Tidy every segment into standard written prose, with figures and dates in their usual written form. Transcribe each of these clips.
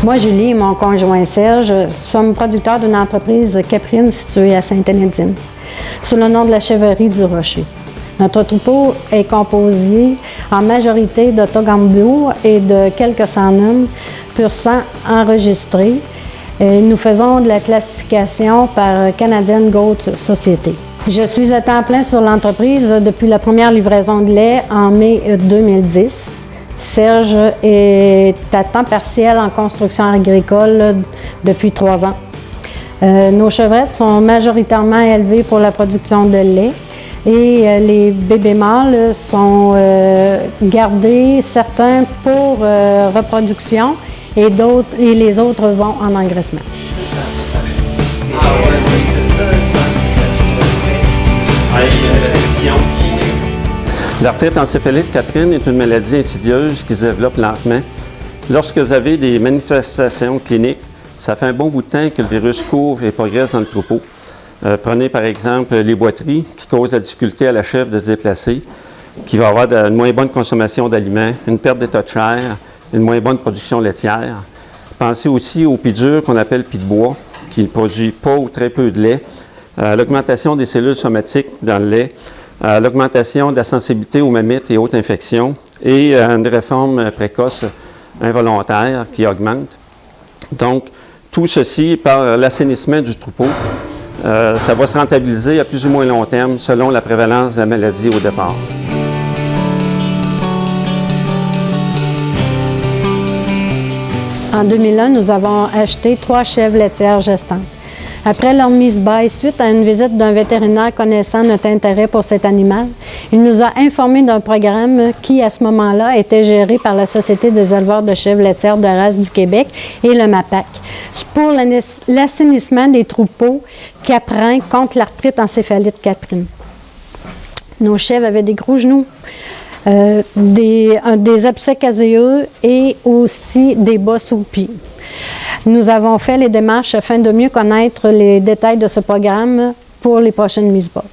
Moi, Julie et mon conjoint Serge sommes producteurs d'une entreprise caprine située à Sainte-Énédine, sous le nom de la chèvrerie du Rocher. Notre troupeau est composé en majorité de Togambou et de quelques sans-noms pur sang enregistrés. Nous faisons de la classification par Canadian Goat Society. Je suis à temps plein sur l'entreprise depuis la première livraison de lait en mai 2010. Serge est à temps partiel en construction agricole depuis 3 ans. Nos chevrettes sont majoritairement élevées pour la production de lait et les bébés mâles sont gardés, certains pour reproduction et les autres vont en engraissement. L'arthrite encéphalique caprine est une maladie insidieuse qui se développe lentement. Lorsque vous avez des manifestations cliniques, ça fait un bon bout de temps que le virus court et progresse dans le troupeau. Prenez par exemple les boiteries qui causent la difficulté à la chèvre de se déplacer, qui va avoir une moins bonne consommation d'aliments, une perte d'état de chair, une moins bonne production laitière. Pensez aussi au pis dur qu'on appelle pis de bois, qui ne produit pas ou très peu de lait, à l'augmentation des cellules somatiques dans le lait, à l'augmentation de la sensibilité aux mammites et autres infections, et à une réforme précoce involontaire qui augmente. Donc, tout ceci par l'assainissement du troupeau. Ça va se rentabiliser à plus ou moins long terme selon la prévalence de la maladie au départ. En 2001, nous avons acheté 3 chèvres laitières gestantes. Après leur mise bail, suite à une visite d'un vétérinaire connaissant notre intérêt pour cet animal, il nous a informé d'un programme qui, à ce moment-là, était géré par la Société des éleveurs de chèvres laitières de race du Québec et le MAPAC pour l'assainissement des troupeaux caprins contre l'arthrite encéphalite caprine. Nos chèvres avaient des gros genoux, des abcès caséeux et aussi des bas sous pied. Nous avons fait les démarches afin de mieux connaître les détails de ce programme pour les prochaines mises bas.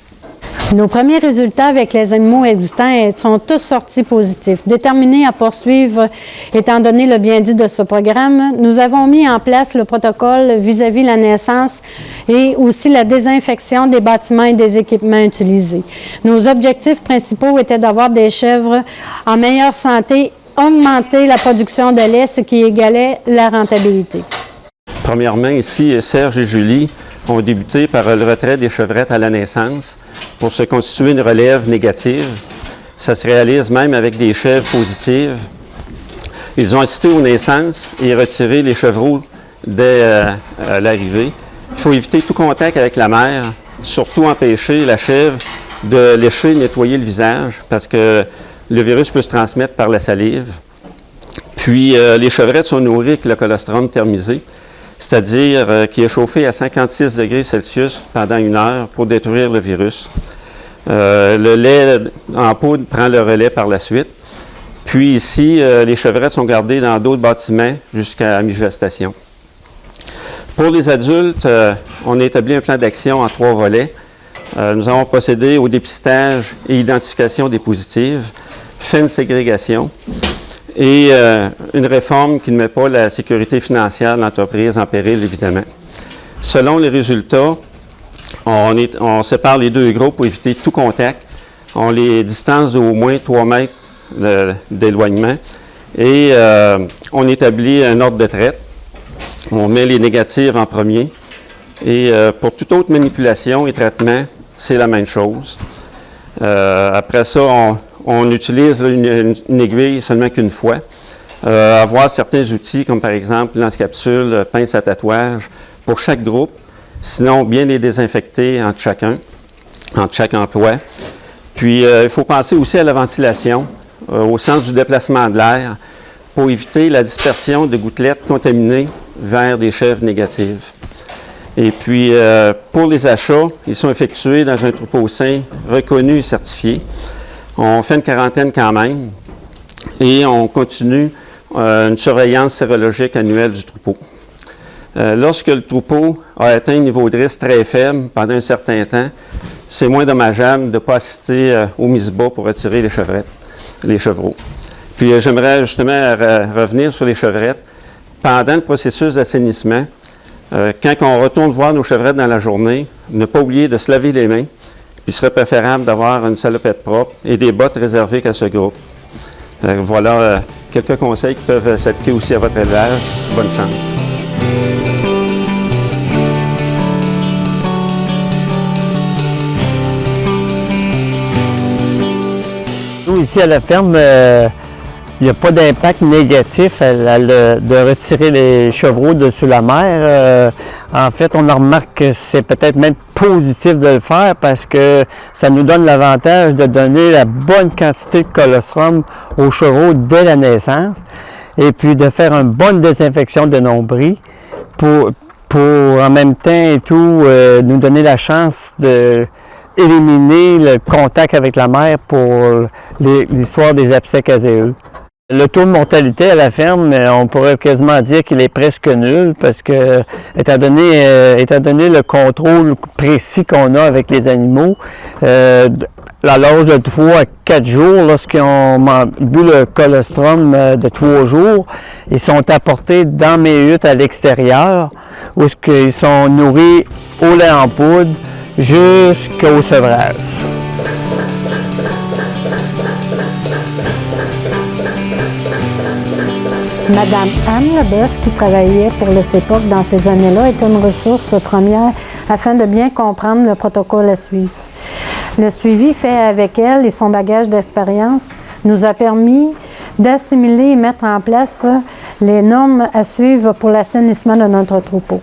Nos premiers résultats avec les animaux existants sont tous sortis positifs. Déterminés à poursuivre, étant donné le bien-dit de ce programme, nous avons mis en place le protocole vis-à-vis la naissance et aussi la désinfection des bâtiments et des équipements utilisés. Nos objectifs principaux étaient d'avoir des chèvres en meilleure santé, augmenter la production de lait, ce qui égalait la rentabilité. Premièrement, ici, Serge et Julie ont débuté par le retrait des chevrettes à la naissance pour se constituer une relève négative. Ça se réalise même avec des chèvres positives. Ils ont assisté aux naissances et retiré les chevreaux dès l'arrivée. Il faut éviter tout contact avec la mère, surtout empêcher la chèvre de lécher, nettoyer le visage parce que le virus peut se transmettre par la salive. Puis, les chevrettes sont nourries avec le colostrum thermisé, c'est-à-dire qui est chauffé à 56 degrés Celsius pendant 1 heure pour détruire le virus. Le lait en poudre prend le relais par la suite. Puis ici, les chevrettes sont gardées dans d'autres bâtiments jusqu'à mi-gestation. Pour les adultes, on a établi un plan d'action en 3 volets. Nous avons procédé au dépistage et identification des positives, fait une ségrégation et une réforme qui ne met pas la sécurité financière de l'entreprise en péril, évidemment. Selon les résultats, on sépare les 2 groupes pour éviter tout contact. On les distance d'au moins 3 mètres d'éloignement et on établit un ordre de traite. On met les négatives en premier et pour toute autre manipulation et traitement, c'est la même chose. Après ça, on utilise une aiguille seulement qu'une fois. Avoir certains outils, comme par exemple lance-capsule, pince à tatouage, pour chaque groupe. Sinon, bien les désinfecter entre chaque emploi. Puis, il faut penser aussi à la ventilation, au sens du déplacement de l'air, pour éviter la dispersion de gouttelettes contaminées vers des chèvres négatives. Et puis, pour les achats, ils sont effectués dans un troupeau sain, reconnu et certifié. On fait une quarantaine quand même et on continue une surveillance sérologique annuelle du troupeau. Lorsque le troupeau a atteint un niveau de risque très faible pendant un certain temps, c'est moins dommageable de ne pas assister aux mises bas pour retirer les chevreaux. Puis j'aimerais justement revenir sur les chevrettes pendant le processus d'assainissement, quand on retourne voir nos chevrettes dans la journée, ne pas oublier de se laver les mains. Il serait préférable d'avoir une salopette propre et des bottes réservées qu'à ce groupe. Voilà quelques conseils qui peuvent s'appliquer aussi à votre élevage. Bonne chance. Nous, ici à la ferme, il n'y a pas d'impact négatif de retirer les chevreaux de sous la mer. En fait, on remarque que c'est peut-être même positif de le faire parce que ça nous donne l'avantage de donner la bonne quantité de colostrum aux chevreaux dès la naissance et puis de faire une bonne désinfection de nombril pour en même temps et tout nous donner la chance de éliminer le contact avec la mer pour l'histoire des abcès caséeux. Le taux de mortalité à la ferme, on pourrait quasiment dire qu'il est presque nul parce que, étant donné le contrôle précis qu'on a avec les animaux, à l'âge de 3 à 4 jours, lorsqu'ils ont bu le colostrum de 3 jours, ils sont apportés dans mes huttes à l'extérieur où ils sont nourris au lait en poudre jusqu'au sevrage. Madame Anne Leboeuf, qui travaillait pour le CEPOC dans ces années-là, est une ressource première afin de bien comprendre le protocole à suivre. Le suivi fait avec elle et son bagage d'expérience nous a permis d'assimiler et mettre en place les normes à suivre pour l'assainissement de notre troupeau.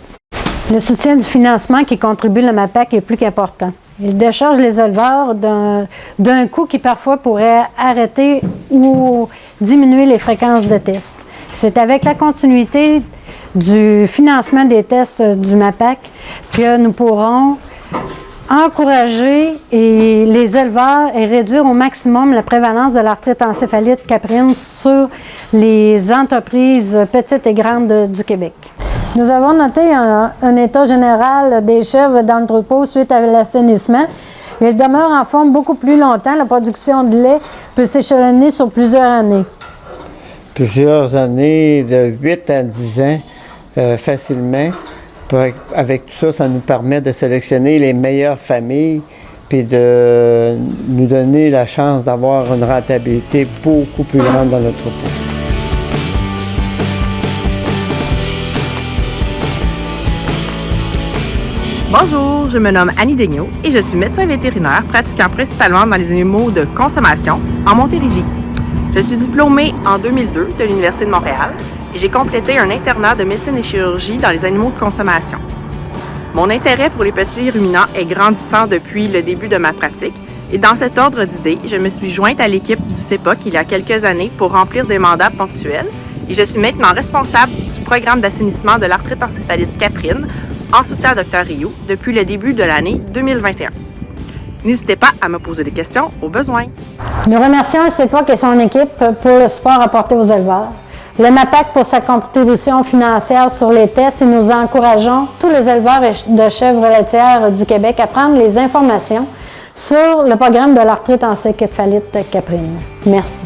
Le soutien du financement qui contribue le MAPAC est plus qu'important. Il décharge les éleveurs d'un coût qui parfois pourrait arrêter ou diminuer les fréquences de tests. C'est avec la continuité du financement des tests du MAPAC que nous pourrons encourager les éleveurs et réduire au maximum la prévalence de l'arthrite encéphalite caprine sur les entreprises petites et grandes du Québec. Nous avons noté un état général des chèvres dans le troupeau suite à l'assainissement. Ils demeurent en forme beaucoup plus longtemps. La production de lait peut s'échelonner sur plusieurs années. Plusieurs années, de 8 à 10 ans, facilement. Avec tout ça, ça nous permet de sélectionner les meilleures familles puis de nous donner la chance d'avoir une rentabilité beaucoup plus grande dans notre troupeau. Bonjour, je me nomme Annie Daigneault et je suis médecin vétérinaire pratiquant principalement dans les animaux de consommation en Montérégie. Je suis diplômée en 2002 de l'Université de Montréal et j'ai complété un internat de médecine et chirurgie dans les animaux de consommation. Mon intérêt pour les petits ruminants est grandissant depuis le début de ma pratique et dans cet ordre d'idées, je me suis jointe à l'équipe du CEPOC il y a quelques années pour remplir des mandats ponctuels et je suis maintenant responsable du programme d'assainissement de l'arthrite encéphalite caprine en soutien à Dr Rioux depuis le début de l'année 2021. N'hésitez pas à me poser des questions au besoin. Nous remercions le CEPOC et son équipe pour le support apporté aux éleveurs, le MAPAC pour sa contribution financière sur les tests et nous encourageons tous les éleveurs de chèvres laitières du Québec à prendre les informations sur le programme de l'arthrite encéphalite caprine. Merci.